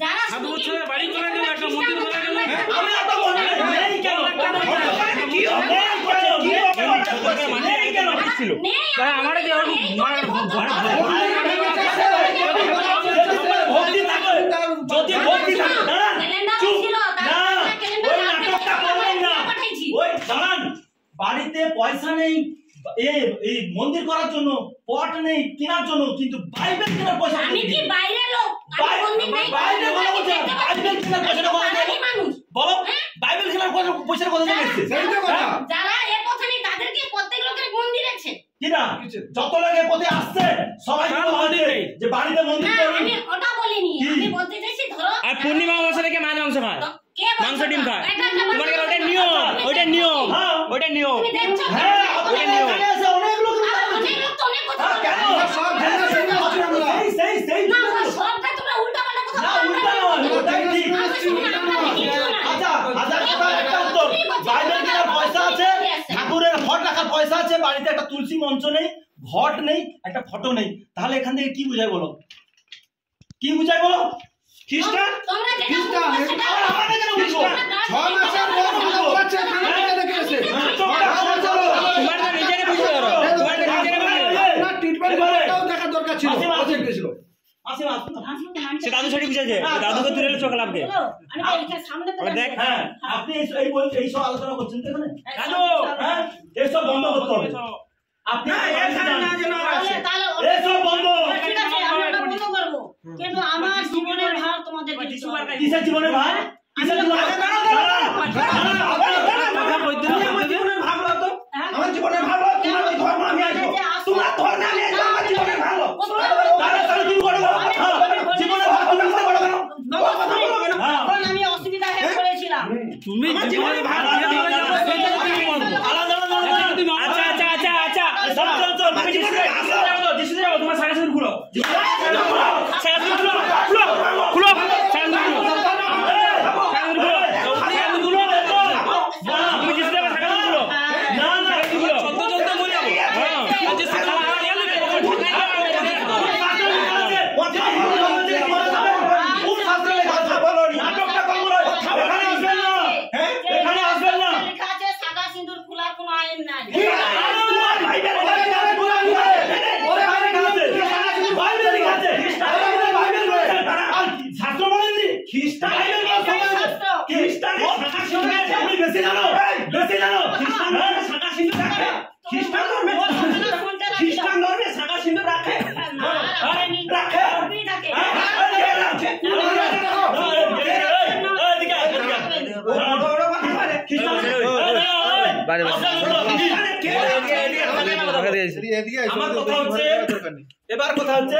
Speaker 4: যারা
Speaker 1: 7 বছরে বাড়ি করে দিল, একটা মন্দির করে দিল। আমি এত বলি নেই কেন? কি হবে? নেই কেন? ছিল আমার যে ভক্তি থাকে, যদি ভক্তি থাকে না, চুপ না, ওই নাটকটা করবেন না। ওই দাঁড়ান, বাড়িতে পয়সা নেই এই মন্দির করার জন্য, পট নেই কেনার জন্য, কিন্তু বাইবেল কেনার পয়সা।
Speaker 4: আমি কি বাইরের লোক? আমি মন্দির নেই
Speaker 1: বাইবেল বলা বলছে, বাইবেল কেনার পয়সাটা কোথা থেকে
Speaker 4: পাগলামি মানুষ
Speaker 1: বলো? বাইবেল কেনার পয়সাটা কোথা থেকে এসেছে?
Speaker 5: সেই তো কথা।
Speaker 4: যারা এ পথে নেই তাদেরকে প্রত্যেক লোকের মন্দির আছে।
Speaker 1: কি না? যত লোক এ পথে আসছে সবাই মন্দির নেই যে বাড়িতে মন্দির
Speaker 4: না
Speaker 1: করবেন।
Speaker 4: আমি ওটা বলিনি,
Speaker 1: কি?
Speaker 4: আমি বলতে চাইছি ধরো
Speaker 9: আর পূর্ণিমা অমাবস্যা থেকে মাছ মাংস খায়,
Speaker 4: কে বলছে
Speaker 9: মাংস ডিম খায়।
Speaker 4: এটা একটা
Speaker 9: তোমার কাছে ওটা নিয়ম, ওইটা নিয়ম,
Speaker 1: হ্যাঁ।
Speaker 9: ওইটা নিয়ম।
Speaker 4: তুমি দেখছো
Speaker 1: হ্যাঁ, আপনাদের
Speaker 9: নিয়ম।
Speaker 1: এখানে এসে অনেক লোক
Speaker 4: অনেক লোক তো অনেক কথা
Speaker 1: হ্যাঁ,
Speaker 4: বলে।
Speaker 1: কেন?
Speaker 5: সব জায়গায় সেই আছি আমরা।
Speaker 1: সেই
Speaker 4: না সবটা তোমরা উল্টা পাল্টা কথা
Speaker 1: না,
Speaker 4: বলো।
Speaker 1: উল্টা নয়, ওটাই ঠিক।
Speaker 4: আমরা শুনি না, আমরা দেখিও না।
Speaker 1: আচ্ছা, কথার একটা উত্তর। বাইবেল কেনার পয়সা আছে, ঠাকুরের ঘট রাখার পয়সা আছে, বাড়িতে একটা তুলসী মঞ্চ নেই, ঘট নেই, একটা ফটো নেই, তাহলে এখান থেকে কি বুঝায় বলো? কি বুঝায় বলো? খ্রিস্টান?
Speaker 4: তোমরা যেটা
Speaker 5: খ্রিস্টান,
Speaker 4: বুঝছো সেটা
Speaker 1: আর আমাদের কেন বুঝবো?
Speaker 5: 6 মাসের বড় ভালো বলাচ্ছে এখানে থেকে দেখে এসে।
Speaker 9: তোমার তো নিজেরে বুঝতে পারো, তোমার তো নিজেরে বুঝতে পারো।
Speaker 5: আপনার ট্রিটমেন্ট করাটাও দেখার দরকার ছিল।
Speaker 1: আসিম, আসিম।
Speaker 5: গেছিল।
Speaker 1: আসিম, আসিম।
Speaker 9: সে দাদু সরি বুঝেছে, দাদুকে তুলে এলে চোখ লাগবে।
Speaker 6: আমি তো এখানে সামনে তো
Speaker 9: দেখ,
Speaker 1: হ্যাঁ, আপনি এই সব আলোচনা করছেন তো এখানে?
Speaker 9: দাদু,
Speaker 1: হ্যাঁ, এসব বন্ধ করতে হবে। আপনি এসব বন্ধ।
Speaker 6: ঠিক আছে আমি ওটা বন্ধ করবো, কিন্তু আমার জীবনের ভার তোমাদের দিতে হবে।
Speaker 1: কিসের জীবনে ভাই? কিসের জীবনে? আমার জীবনের ভালো, তোমার ওই ধর্ম আমি আসবো। তোমার ধর্ম আমি আসবো, আমার জীবনের ভালো। তাহলে তুমি বলো, জীবনের ভালো তুমি বলতে পারো কেন?
Speaker 6: তখন আমি অসুবিধা হয়ে পড়েছিলাম।
Speaker 9: তুমি জীবনে ভাগ দিয়ে দিলে যাবে, সেটা তুমি বলবো।
Speaker 1: আলাদা আলাদা
Speaker 9: আচ্ছা আচ্ছা আচ্ছা আচ্ছা,
Speaker 1: চল চল চল,
Speaker 9: তুমি
Speaker 1: জীবনে আসো।
Speaker 9: যিশুতে যাবো, তোমার সাড়ে সাথে খুলো,
Speaker 1: জীবনে
Speaker 9: সাড়ে সাথে খুলো, খুলো, খুলো, সাড়ে সাথে খুলো, তুমি যিশুতে যাবে, সাড়ে সাথে খুলো,
Speaker 1: না না
Speaker 9: খুলো, চলতে চলতে বলে যাবো। হ্যাঁ, আর যে সারা
Speaker 6: লেখা আছে সাদা সিঁদুর খোলার কোনো আইন নাই।
Speaker 1: খ্রিস্টান ধর্মে শাখা সিঁদুর রাখে আমার কথা হচ্ছে এবার কথা হচ্ছে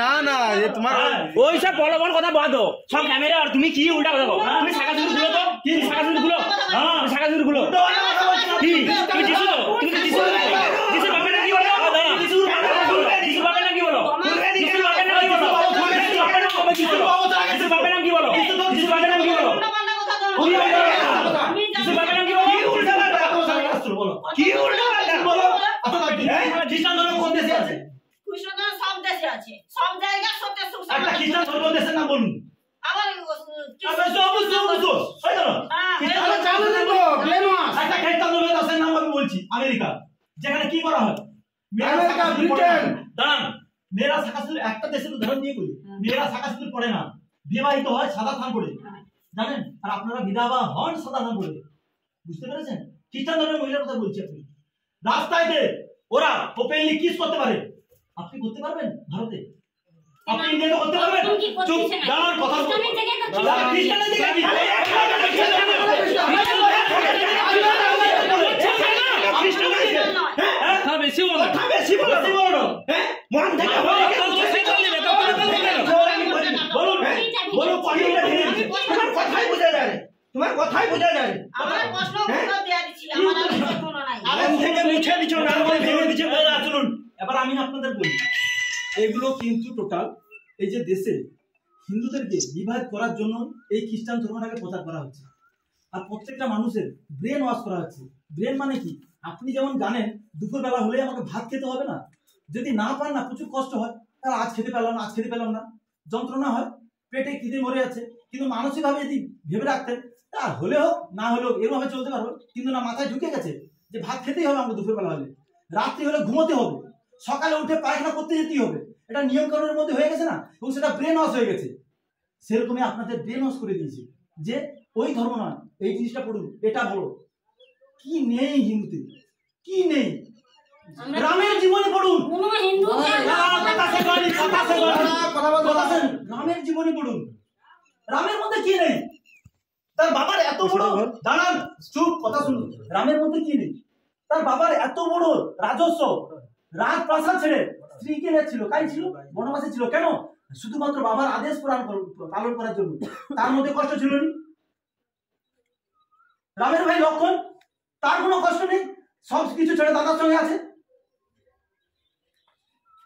Speaker 5: না না এ তোমার
Speaker 9: ওই সব বলো বল কথা বাদো, সব ক্যামেরা। আর তুমি কি উল্টা কথা বলো? তুমি শাখা সিঁদুর খুলো তো, কি শাখা সিঁদুর খুলো, তুমি শাখা সিঁদুর খুলো। কি তুমি যিশু তো, তুমি তো যিশু, যিশুর বাপের নাম কি বলো? যিশুর বাপের নাম কি বলো? যিশুর বাপের নাম কি বলো? যিশুর বাপের নাম কি বলো? যিশুর বাপের নাম কি বলো?
Speaker 6: উল্টাপাল্টা কথা বলো। আমি
Speaker 9: যিশুর বাপের নাম কি বলো?
Speaker 1: কি উল্টা বলো? খ্রিস্টান ধর্ম কোন দেশে আছে?
Speaker 6: কৃষ্ণধর্ম সব দেশে আছে, সব জায়গায় সত্য সুখ
Speaker 1: একটা
Speaker 6: শান্তি।
Speaker 1: খ্রিস্টান ধর্ম দেশের নাম বলুন।
Speaker 6: আবার
Speaker 1: আমরা সব বুঝছো হয়ে গেল।
Speaker 5: আরে চালু দিন তো ব্রেনওয়াশ।
Speaker 1: একটা খ্রিস্টান ধর্মের দেশের নাম আমি বলছি, আমেরিকা, যেখানে কি করা হয়?
Speaker 5: America, Britain.
Speaker 1: দাঁড়ান, মেয়েরা শাখা সিঁদুর, একটা দেশের উদাহরণ দিয়ে বলি, মেয়েরা শাখা সিঁদুর পড়ে না, বিবাহিত হয় সাদা থান পড়ে, জানেন? আর আপনারা বিধবা হন সাদা থান পড়ে, বুঝতে পেরেছেন? খ্রিস্টান ধর্মের মহিলার কথা বলছি। আপনি রাস্তায় ওরা ওপেনলি কিস করতে পারে, আপনি করতে পারবেন ভারতে? আপনি ইন্ডিয়াতে করতে পারবেন? চুপ, দাঁড়ান, কথা বলুন। খ্রিস্টানের দিকে
Speaker 9: বেশি বলো,
Speaker 1: বেশি বলো, হ্যাঁ? মন থেকে বলো, বলুন, বলুন, তোমার কথাই বোঝা যায়, তোমার কথাই বোঝা যায়।
Speaker 6: আমার প্রশ্ন উত্তর দেয়া দিচ্ছি, আমার আর কিছু কোনো নাই।
Speaker 1: মন থেকে মুছে দিচ্ছ, না বলে ভেঙে দিচ্ছ। চলুন, এবার আমি আপনাদের বলি, এগুলো কিন্তু টোটাল এই যে দেশে হিন্দুদেরকে বিবাদ করার জন্য এই খ্রিস্টান ধর্মটাকে প্রচার করা হচ্ছে, আর প্রত্যেকটা মানুষের ব্রেন ওয়াশ করা হচ্ছে। ব্রেন মানে কি? আপনি যেমন জানেন দুপুরবেলা হলে আমাকে ভাত খেতে হবে না, যদি না পান না প্রচুর কষ্ট হয়, তার আজ খেতে পেলাম না, আজ খেতে পেলাম না, যন্ত্রণা হয়, পেটে খিদে মরে যাচ্ছে। কিন্তু মানসিকভাবে যদি ভেবে রাখতেন তা হলে হোক না হলেও এরভাবে চলতে পারবো, কিন্তু না, মাথায় ঢুকে গেছে যে ভাত খেতেই হবে আমাকে দুপুরবেলা হলে, রাত্রি হলে ঘুমোতে হবে, সকালে উঠে পায়খানা করতে যেতেই হবে, এটা নিয়ম কানুনের মধ্যে হয়ে গেছে না, এবং সেটা ব্রেন ওয়াশ হয়ে গেছে। সেরকমই আপনাদের ব্রেন ওয়াশ করে দিয়েছে যে ওই ধর্ম নয়, এই জিনিসটা পড়ুন, এটা বলো। কি নেই হিন্দুতে, কি নেই? রামের জীবনী পড়ুন।
Speaker 4: কোনো হিন্দু
Speaker 1: রামের জীবনী পড়ুন। রামের মধ্যে কি নেই? তার বাবার এত বড়, দাঁড়ান চুপ, কথা শুনুন। রামের মধ্যে কি নেই? তার বাবার এত বড় রাজস্ব, রাজপ্রাসাদ ছেড়ে স্ত্রীকে ছিল, কাই ছিল? বনবাসে ছিল। কেন? শুধুমাত্র বাবার আদেশ পালন করার জন্য। তার মধ্যে কষ্ট ছিল না? রামের ভাই লক্ষণ, তার কোনো কষ্ট নেই, সব কিছু ছেড়ে দাদার সঙ্গে আছে।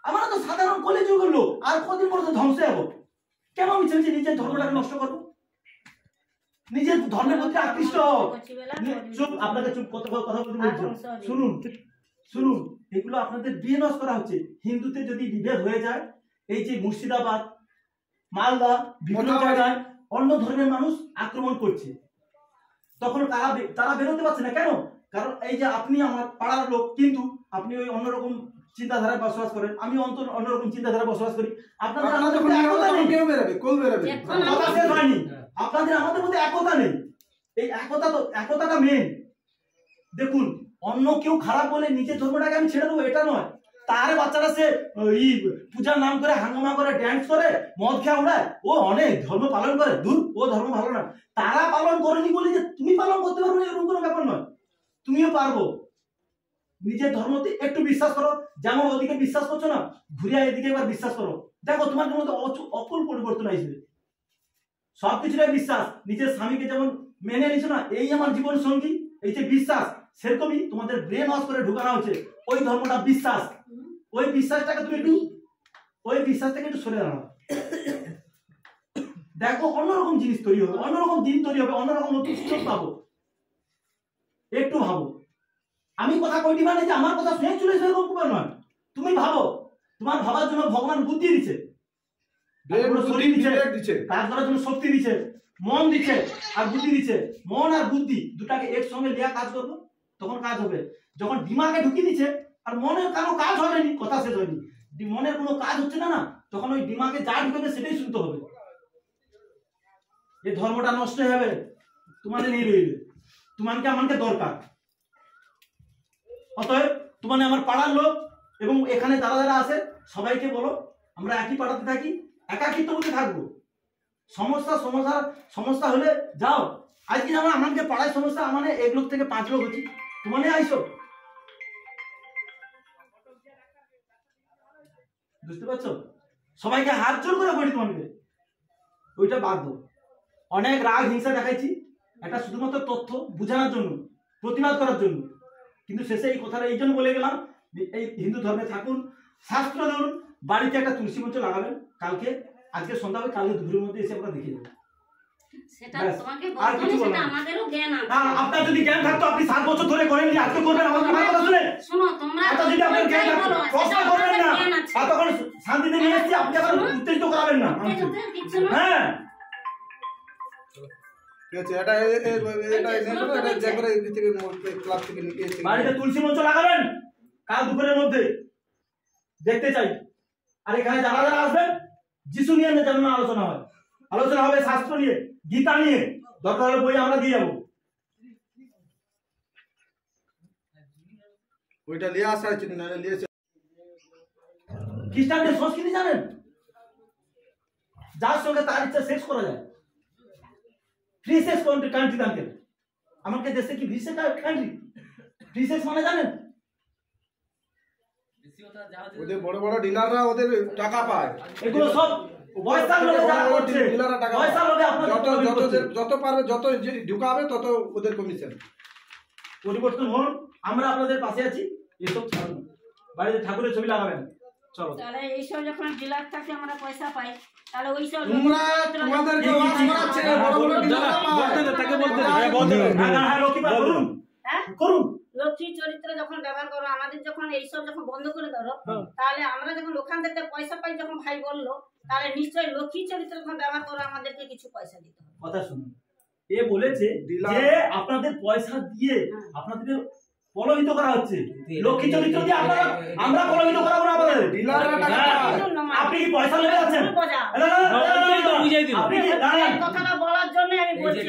Speaker 1: আমরা তো সাধারণ কলিযুগের লোক, আর কদিন পর তো ধ্বংস হবো। কেন আমি চাইছি নিজের ধর্মটাকে নষ্ট করবো? নিজের ধর্মের প্রতি আকৃষ্ট চুপ, আপনাকে চুপ কথা বলতে বলছো। শুনুন শুনুন, এগুলো আপনাদের বিনাশ করা হচ্ছে। হিন্দুতে যদি বিভেদ হয়ে যায়, এই যে মুর্শিদাবাদ, মালদা, বিভিন্ন জায়গায় অন্য ধর্মের মানুষ আক্রমণ করছে, তখন তারা বেরোতে পারছে না। কেন? কারণ এই যে আপনি আমার পাড়ার লোক, কিন্তু আপনি ওই অন্যরকম চিন্তাধারায় বসবাস করেন, আমি অন্যরকম চিন্তাধারায় বসবাস করি। আপনাদের আমাদের মধ্যে একতা নেই। কথা শেষ হয়নি। আপনাদের আমাদের মধ্যে একতা নেই। এই একতাটা মেন। দেখুন, অন্য কেউ খারাপ বলে নিজের ধর্মটাকে আমি ছেড়ে দেবো এটা নয়। তার বাচ্চারা সে পূজার নাম করে হাঙ্গামা করে, ড্যান্স করে, মদ খেয়ে ওড়ায়, ও অনেক ধর্ম পালন করে। দূর, ও ধর্ম ভালো না। তারা পালন করেনি বলে যে তুমি পালন করতে পারবে না এরকম কোনো ব্যাপার নয়। তুমিও পারবো। নিজের ধর্মতে একটু বিশ্বাস করো। যেমন ওদিকে বিশ্বাস করছো না, ঘুরিয়া এদিকে একবার বিশ্বাস করো, দেখো তোমার মধ্যে অকুল পরিবর্তন আসবে। সবকিছুটাই বিশ্বাস। নিজের স্বামীকে যেমন মেনে নিছো না, এই আমার জীবন সঙ্গী, এই যে বিশ্বাস, সেরকমই তোমাদের ব্রেন ওয়াশ করে ঢুকানো হচ্ছে ওই ধর্মটা বিশ্বাস। ওই বিশ্বাসটাকে তুমি একটু, ওই বিশ্বাস থেকে একটু সরে দাঁড়াও। দেখো অন্যরকম জিনিস তৈরি হবে, অন্যরকম দিন তৈরি হবে, অন্যরকম নতুন সুযোগ পাবো। একটু ভাবো। আমি কথা কইটি মানে যে আমার কথা শুনে চলে এসে এরকম ব্যাপার নয়। তুমি ভাবো, তোমার ভাবার জন্য ভগবান বুদ্ধি দিচ্ছে, শরীর দিচ্ছে, কাজ করার জন্য শক্তি দিচ্ছে, মন দিচ্ছে আর বুদ্ধি দিচ্ছে। মন আর বুদ্ধি দুটাকে একসঙ্গে লিয়া কাজ করবো, তখন কাজ হবে। যখন দিমাগে ঢুকিয়ে দিচ্ছে আর মনের কোনো কাজ হয়নি, কথা শেষ হয়নি, মনের কোনো কাজ হচ্ছে না, তখন ওই দিমাগে যা ঢুকবে সেটাই শুনতে হবে। এই ধর্মটা নষ্ট হয়ে যাবে, তোমাদের নেই রইবে। তোমাকে আমাকে দরকার। অতএব তোমার আমার পাড়ার লোক এবং এখানে যারা যারা আছে সবাইকে বলো, আমরা একই পাড়াতে থাকি, একাকিত্ব মধ্যে থাকবো। সমস্যা হলে যাও। আজকে যেমন আমাকে পাড়ায় সমস্যা, মানে 1 লোক থেকে 5 লোক হচ্ছি, তোমানে আইসো। বুঝতে পারছো? সবাইকে হাত জোর করে বলি তোমাকে, ওইটা বাদ দাও। অনেক রাগ হিংসা দেখাইছি, এটা শুধুমাত্র তথ্য বুঝানোর জন্য, প্রতিবাদ করার জন্য। কিন্তু শেষে এই কথাটা এই জন্য বলে গেলাম, এই হিন্দু ধর্মে থাকুন, শাস্ত্র ধরুন, বাড়িতে একটা তুলসী মঞ্চ লাগাবেন। কালকে, আজকে সন্ধ্যা হবে, কালকে দুপুরের মধ্যে এসে আমরা দেখে যাবো। আপনার যদি জ্ঞান থাকতো, আপনি 7 বছর ধরে করেননি, আজকে করবেন। আমার কথা শুনে যদি আপনার জ্ঞান থাকতো, প্রশ্ন করবেন না, তখন শান্তিতে নিয়ে এসেছি, আপনি আবার উত্তেজিত করাবেন না। হ্যাঁ, বাড়িতে তুলসী মঞ্চ লাগাবেন কাল দুপুরের মধ্যে, দেখতে চাই। আর এখানে যারা যারা আসবেন, যিশু নিয়ে যেন আলোচনা হয়, আলোচনা হবে শাস্ত্র নিয়ে, গীতা নিয়ে, দরকার হলে বই আমরা দিয়ে যাবো।
Speaker 5: ওইটা নিয়ে আসা হয়েছে না,
Speaker 1: খ্রিস্টানদের সংস্কৃতি জানেন? যার সঙ্গে তার ইচ্ছা সেক্স করা যায়। ফ্রি সেক্স কান্ট্রি জানতেন? আমাকে দেশে কি free sex country? Free sex মানে জানেন?
Speaker 5: ওদের বড় বড় ডিলাররা ওদের টাকা পায়।
Speaker 1: এগুলো সব পয়সা লোকে যারা করছে,
Speaker 5: ডিলাররা টাকা
Speaker 1: পয়সা লোকে আপনাদের
Speaker 5: যত পারবে, যত ঢুকাবে তত ওদের কমিশন।
Speaker 1: পরিবর্তন হন, আমরা আপনাদের পাশে আছি। এসব ছাড়ুন, বাড়িতে ঠাকুরের ছবি লাগাবেন। চলো,
Speaker 6: তাহলে এইসব যখন ডিলার থাকে আমরা পয়সা পাই, তাহলে ওইসব
Speaker 5: তোমরা তোমাদেরকে ওয়াজ করাচ্ছে, বড় বড় ডিলাররা
Speaker 2: বলতে দে, তাকে বলতে দে।
Speaker 1: হ্যাঁ, লক্ষ্মী করুন, করুন।
Speaker 6: লক্ষ্মী চরিত্র যখন ব্যবহার করো, আমাদের যখন এইসব যখন বন্ধ করে ধরো, তাহলে আমরা যখন ওখান থেকে পয়সা পাই, যখন ভাই বললো, তাহলে নিশ্চয়ই লক্ষ্মী চরিত্র যখন ব্যবহার করো, আমাদেরকে কিছু পয়সা দিতে হবে।
Speaker 1: কথা শুনুন, এ বলেছে যে আপনাদের পয়সা দিয়ে আপনাদের পলায়িত করা হচ্ছে। লক্ষ্মী চরিত্র দিয়ে আমরা পলায়িত করাবো না আপনাদের। আপনি কি পয়সা লেগে যাচ্ছেন?
Speaker 6: কথাটা বলার জন্য আমি বলছি,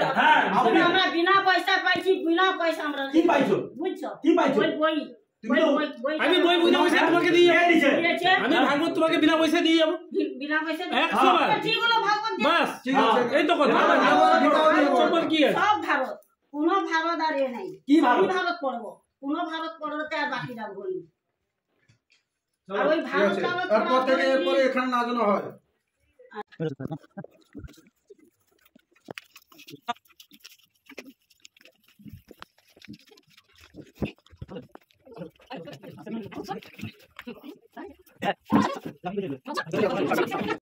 Speaker 6: আমরা বিনা পয়সা পাইছি, বিনা পয়সা আমরা
Speaker 1: কি পাইছো?
Speaker 6: বুঝছো?
Speaker 1: কি পাইছো?
Speaker 6: বই
Speaker 5: আমি বই বিনা পয়সা তোমাকে দিয়ে যাবো।
Speaker 6: দিয়েছে।
Speaker 5: আমি ভাগবত তোমাকে বিনা পয়সা দিয়ে যাবো।
Speaker 6: বিনা পয়সা
Speaker 5: 100 বার।
Speaker 6: ঠিক হলো ভাগবত দিয়ে।
Speaker 5: বাস
Speaker 1: ঠিক আছে।
Speaker 5: এই তো কথা। চপ্পল কি আছে?
Speaker 6: সব ভারত, কোনো ভারত আর এ নাই।
Speaker 1: কি ভারত?
Speaker 6: সবই ভারত পড়বো, কোনো ভারত পড়তে আর বাকি রাখবো না। আর ওই
Speaker 5: ঠিক
Speaker 6: ভারত
Speaker 5: আছে।
Speaker 6: টারত
Speaker 5: তারপর থেকে
Speaker 6: পড়া
Speaker 5: এরপরে এখানে না যেন হয়।